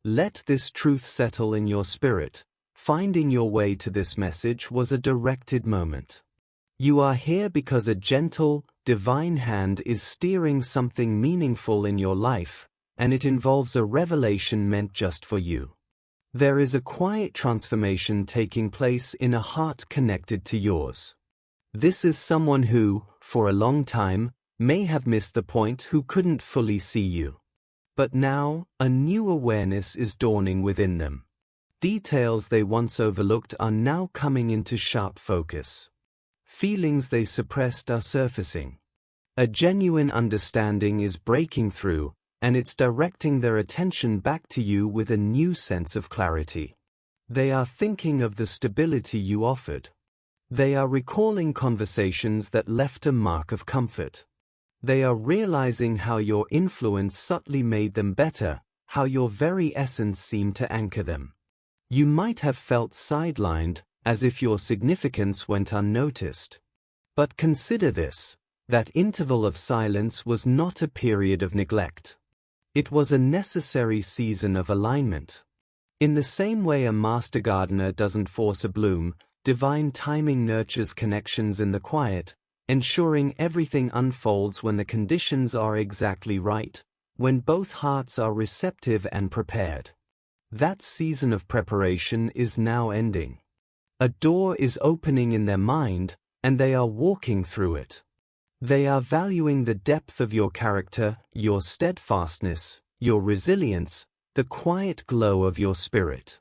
Let this truth settle in your spirit. Finding your way to this message was a directed moment. You are here because a gentle, divine hand is steering something meaningful in your life, and it involves a revelation meant just for you. There is a quiet transformation taking place in a heart connected to yours. This is someone who, for a long time, may have missed the point, who couldn't fully see you. But now, a new awareness is dawning within them. Details they once overlooked are now coming into sharp focus. Feelings they suppressed are surfacing. A genuine understanding is breaking through, and it's directing their attention back to you with a new sense of clarity. They are thinking of the stability you offered. They are recalling conversations that left a mark of comfort. They are realizing how your influence subtly made them better, how your very essence seemed to anchor them. You might have felt sidelined, as if your significance went unnoticed. But consider this: that interval of silence was not a period of neglect. It was a necessary season of alignment. In the same way a master gardener doesn't force a bloom, divine timing nurtures connections in the quiet, ensuring everything unfolds when the conditions are exactly right, when both hearts are receptive and prepared. That season of preparation is now ending. A door is opening in their mind, and they are walking through it. They are valuing the depth of your character, your steadfastness, your resilience, the quiet glow of your spirit.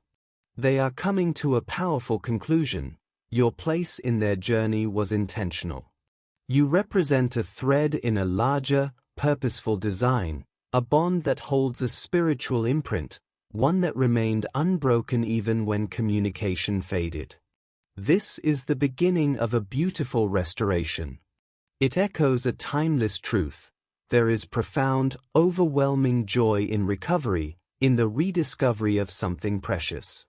They are coming to a powerful conclusion: your place in their journey was intentional. You represent a thread in a larger, purposeful design, a bond that holds a spiritual imprint, one that remained unbroken even when communication faded. This is the beginning of a beautiful restoration. It echoes a timeless truth: there is profound, overwhelming joy in recovery, in the rediscovery of something precious.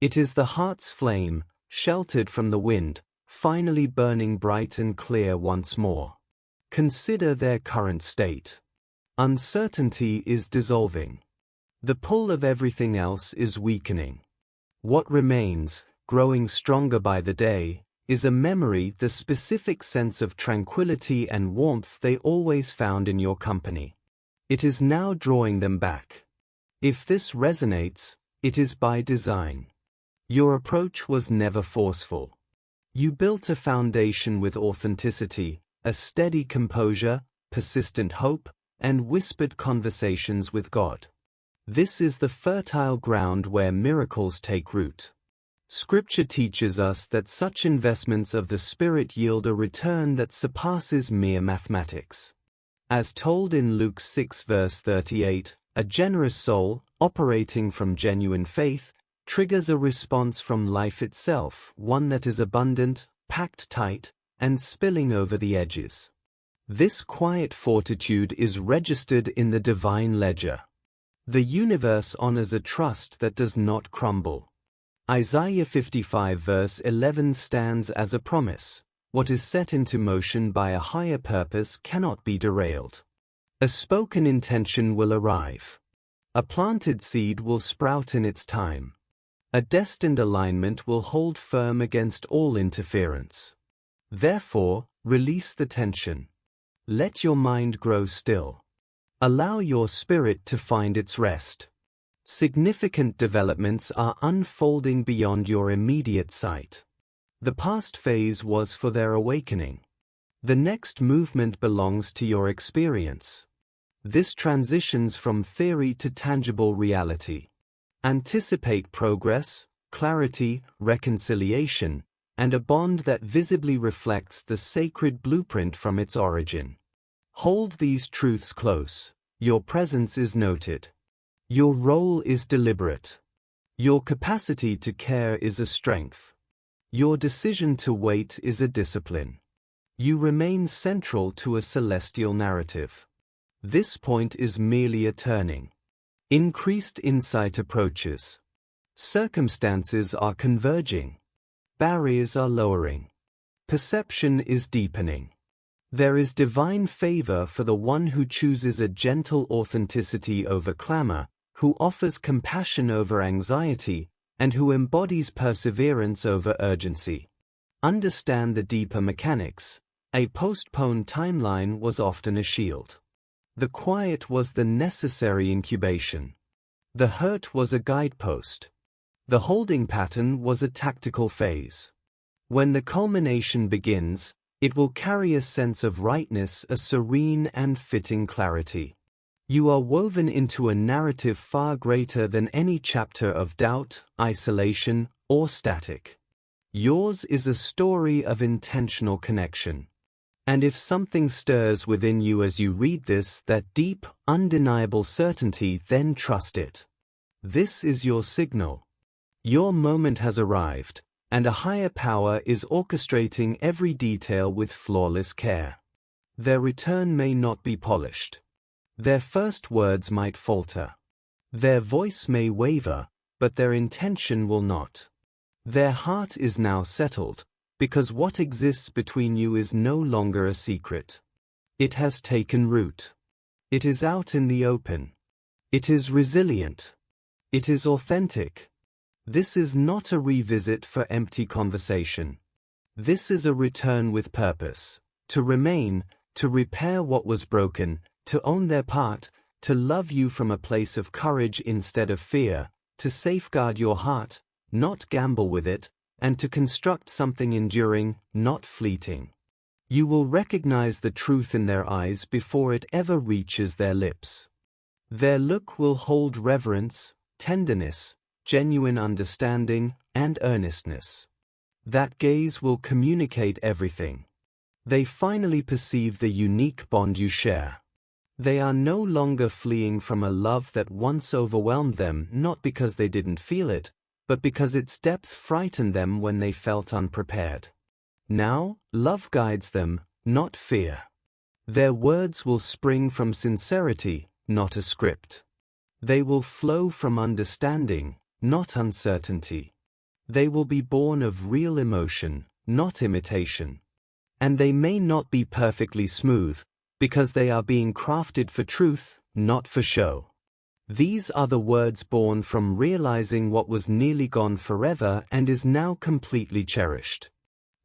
It is the heart's flame, sheltered from the wind, finally burning bright and clear once more. Consider their current state. Uncertainty is dissolving. The pull of everything else is weakening. What remains, growing stronger by the day, is a memory, the specific sense of tranquility and warmth they always found in your company. It is now drawing them back. If this resonates, it is by design. Your approach was never forceful. You built a foundation with authenticity, a steady composure, persistent hope, and whispered conversations with God. This is the fertile ground where miracles take root. Scripture teaches us that such investments of the Spirit yield a return that surpasses mere mathematics. As told in Luke 6 verse 38, a generous soul, operating from genuine faith, triggers a response from life itself, one that is abundant, packed tight, and spilling over the edges. This quiet fortitude is registered in the divine ledger. The universe honors a trust that does not crumble. Isaiah 55 verse 11 stands as a promise: what is set into motion by a higher purpose cannot be derailed. A spoken intention will arrive. A planted seed will sprout in its time. A destined alignment will hold firm against all interference. Therefore, release the tension. Let your mind grow still. Allow your spirit to find its rest. Significant developments are unfolding beyond your immediate sight. The past phase was for their awakening. The next movement belongs to your experience. This transitions from theory to tangible reality. Anticipate progress, clarity, reconciliation, and a bond that visibly reflects the sacred blueprint from its origin. Hold these truths close. Your presence is noted. Your role is deliberate. Your capacity to care is a strength. Your decision to wait is a discipline. You remain central to a celestial narrative. This point is merely a turning. Increased insight approaches. Circumstances are converging. Barriers are lowering. Perception is deepening. There is divine favor for the one who chooses a gentle authenticity over clamor, who offers compassion over anxiety, and who embodies perseverance over urgency. Understand the deeper mechanics. A postponed timeline was often a shield. The quiet was the necessary incubation. The hurt was a guidepost. The holding pattern was a tactical phase. When the culmination begins, it will carry a sense of rightness, a serene and fitting clarity. You are woven into a narrative far greater than any chapter of doubt, isolation, or static. Yours is a story of intentional connection. And if something stirs within you as you read this, that deep, undeniable certainty, then trust it. This is your signal. Your moment has arrived, and a higher power is orchestrating every detail with flawless care. Their return may not be polished. Their first words might falter. Their voice may waver, but their intention will not. Their heart is now settled, because what exists between you is no longer a secret. It has taken root. It is out in the open. It is resilient. It is authentic. This is not a revisit for empty conversation. This is a return with purpose, to remain, to repair what was broken, to own their part, to love you from a place of courage instead of fear, to safeguard your heart, not gamble with it, and to construct something enduring, not fleeting. You will recognize the truth in their eyes before it ever reaches their lips. Their look will hold reverence, tenderness, genuine understanding, and earnestness. That gaze will communicate everything. They finally perceive the unique bond you share. They are no longer fleeing from a love that once overwhelmed them, not because they didn't feel it, but because its depth frightened them when they felt unprepared. Now, love guides them, not fear. Their words will spring from sincerity, not a script. They will flow from understanding, not uncertainty. They will be born of real emotion, not imitation. And they may not be perfectly smooth, because they are being crafted for truth, not for show. These are the words born from realizing what was nearly gone forever and is now completely cherished.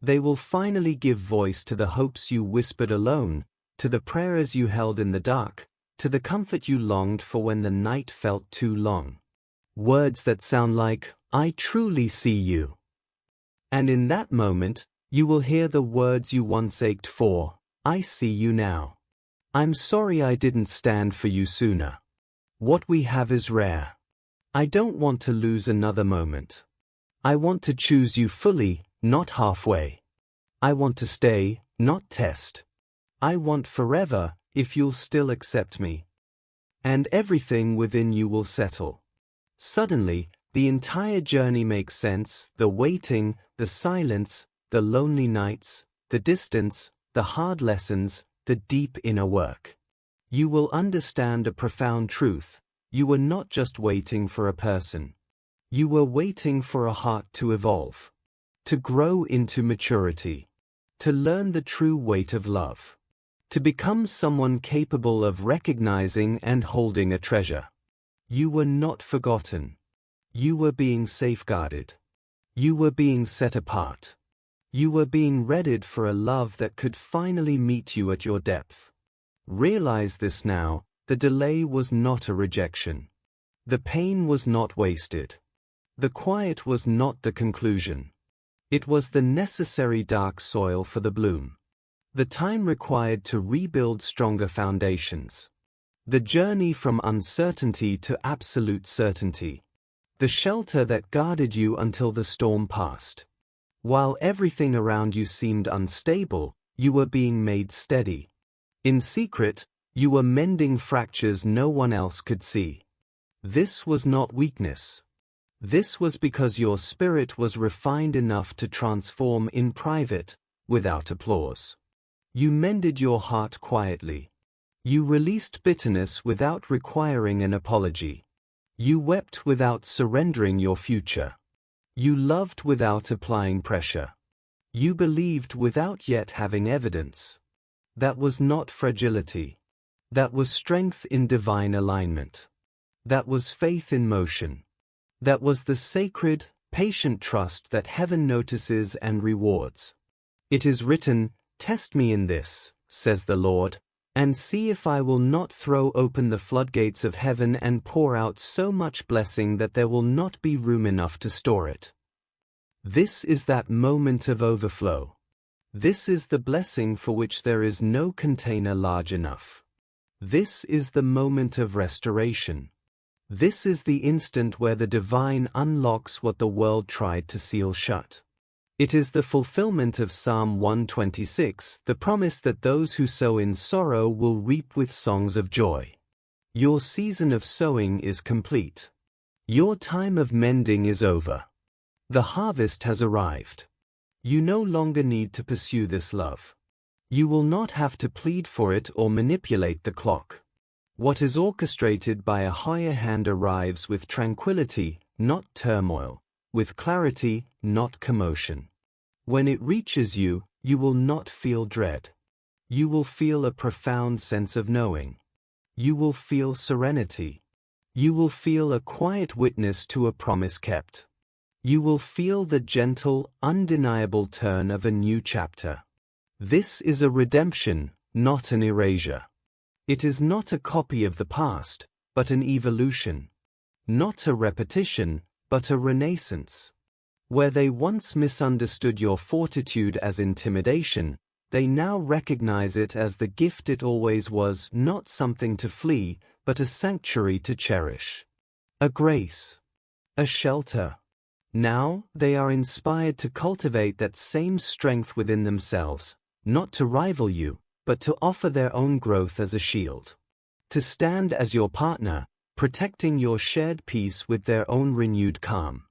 They will finally give voice to the hopes you whispered alone, to the prayers you held in the dark, to the comfort you longed for when the night felt too long. Words that sound like, "I truly see you." And in that moment, you will hear the words you once ached for, "I see you now. I'm sorry I didn't stand for you sooner. What we have is rare. I don't want to lose another moment. I want to choose you fully, not halfway. I want to stay, not test. I want forever, if you'll still accept me." And everything within you will settle. Suddenly, the entire journey makes sense: the waiting, the silence, the lonely nights, the distance, the hard lessons, the deep inner work. You will understand a profound truth. You were not just waiting for a person. You were waiting for a heart to evolve, to grow into maturity, to learn the true weight of love, to become someone capable of recognizing and holding a treasure. You were not forgotten. You were being safeguarded. You were being set apart. You were being readied for a love that could finally meet you at your depth. Realize this now: the delay was not a rejection. The pain was not wasted. The quiet was not the conclusion. It was the necessary dark soil for the bloom. The time required to rebuild stronger foundations. The journey from uncertainty to absolute certainty. The shelter that guarded you until the storm passed. While everything around you seemed unstable, you were being made steady. In secret, you were mending fractures no one else could see. This was not weakness. This was because your spirit was refined enough to transform in private, without applause. You mended your heart quietly. You released bitterness without requiring an apology. You wept without surrendering your future. You loved without applying pressure. You believed without yet having evidence. That was not fragility. That was strength in divine alignment. That was faith in motion. That was the sacred, patient trust that heaven notices and rewards. It is written, "Test me in this," says the Lord, "and see if I will not throw open the floodgates of heaven and pour out so much blessing that there will not be room enough to store it." This is that moment of overflow. This is the blessing for which there is no container large enough. This is the moment of restoration. This is the instant where the divine unlocks what the world tried to seal shut. It is the fulfillment of Psalm 126, the promise that those who sow in sorrow will reap with songs of joy. Your season of sowing is complete. Your time of mending is over. The harvest has arrived. You no longer need to pursue this love. You will not have to plead for it or manipulate the clock. What is orchestrated by a higher hand arrives with tranquility, not turmoil, with clarity, not commotion. When it reaches you, you will not feel dread. You will feel a profound sense of knowing. You will feel serenity. You will feel a quiet witness to a promise kept. You will feel the gentle, undeniable turn of a new chapter. This is a redemption, not an erasure. It is not a copy of the past, but an evolution. Not a repetition, but a renaissance. Where they once misunderstood your fortitude as intimidation, they now recognize it as the gift it always was, not something to flee, but a sanctuary to cherish. A grace. A shelter. Now, they are inspired to cultivate that same strength within themselves, not to rival you, but to offer their own growth as a shield. To stand as your partner, protecting your shared peace with their own renewed calm.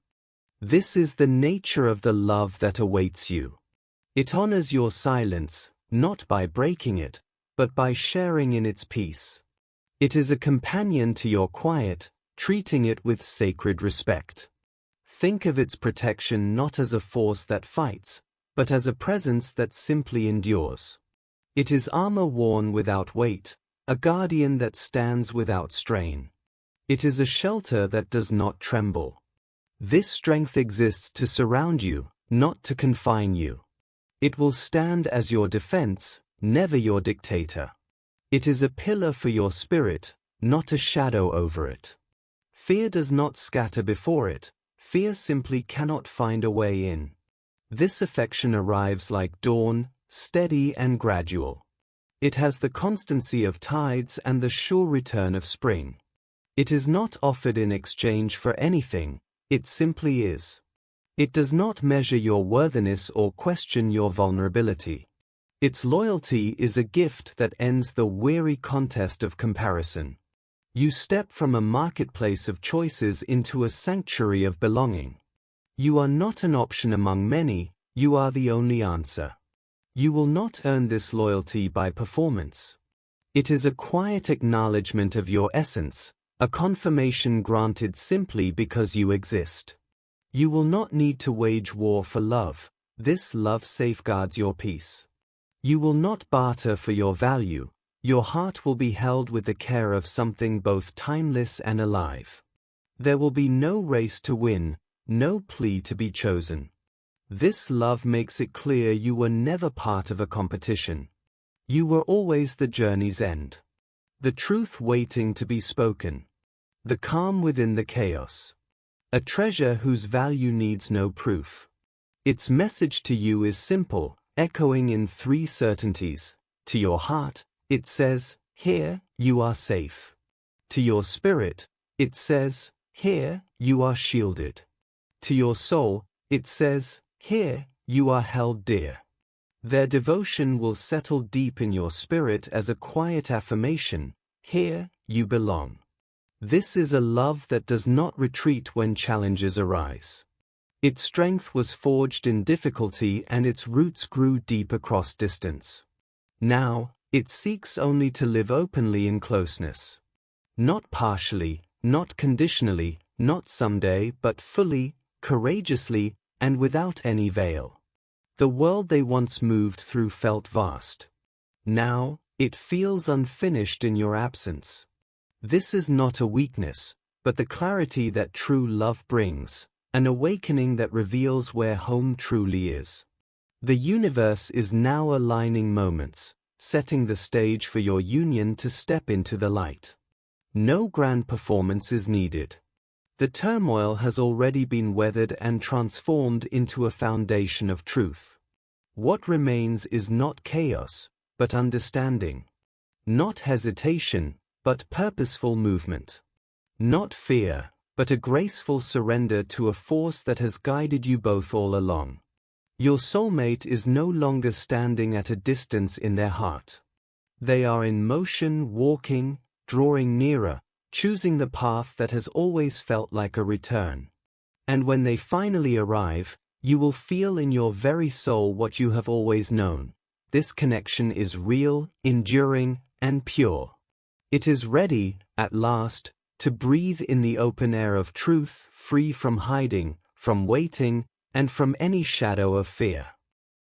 This is the nature of the love that awaits you. It honors your silence, not by breaking it, but by sharing in its peace. It is a companion to your quiet, treating it with sacred respect. Think of its protection not as a force that fights, but as a presence that simply endures. It is armor worn without weight, a guardian that stands without strain. It is a shelter that does not tremble. This strength exists to surround you, not to confine you. It will stand as your defense, never your dictator. It is a pillar for your spirit, not a shadow over it. Fear does not scatter before it, fear simply cannot find a way in. This affection arrives like dawn, steady and gradual. It has the constancy of tides and the sure return of spring. It is not offered in exchange for anything, it simply is. It does not measure your worthiness or question your vulnerability. Its loyalty is a gift that ends the weary contest of comparison. You step from a marketplace of choices into a sanctuary of belonging. You are not an option among many, you are the only answer. You will not earn this loyalty by performance. It is a quiet acknowledgement of your essence, a confirmation granted simply because you exist. You will not need to wage war for love, this love safeguards your peace. You will not barter for your value, your heart will be held with the care of something both timeless and alive. There will be no race to win, no plea to be chosen. This love makes it clear you were never part of a competition. You were always the journey's end. The truth waiting to be spoken. The calm within the chaos. A treasure whose value needs no proof. Its message to you is simple, echoing in three certainties. To your heart, it says, "Here, you are safe." To your spirit, it says, "Here, you are shielded." To your soul, it says, "Here, you are held dear." Their devotion will settle deep in your spirit as a quiet affirmation, "Here, you belong." This is a love that does not retreat when challenges arise. Its strength was forged in difficulty and its roots grew deep across distance. Now, it seeks only to live openly in closeness. Not partially, not conditionally, not someday, but fully, courageously, and without any veil. The world they once moved through felt vast. Now, it feels unfinished in your absence. This is not a weakness, but the clarity that true love brings, an awakening that reveals where home truly is. The universe is now aligning moments, setting the stage for your union to step into the light. No grand performance is needed. The turmoil has already been weathered and transformed into a foundation of truth. What remains is not chaos, but understanding. Not hesitation, but purposeful movement. Not fear, but a graceful surrender to a force that has guided you both all along. Your soulmate is no longer standing at a distance in their heart. They are in motion, walking, drawing nearer, choosing the path that has always felt like a return. And when they finally arrive, you will feel in your very soul what you have always known. This connection is real, enduring, and pure. It is ready, at last, to breathe in the open air of truth, free from hiding, from waiting, and from any shadow of fear.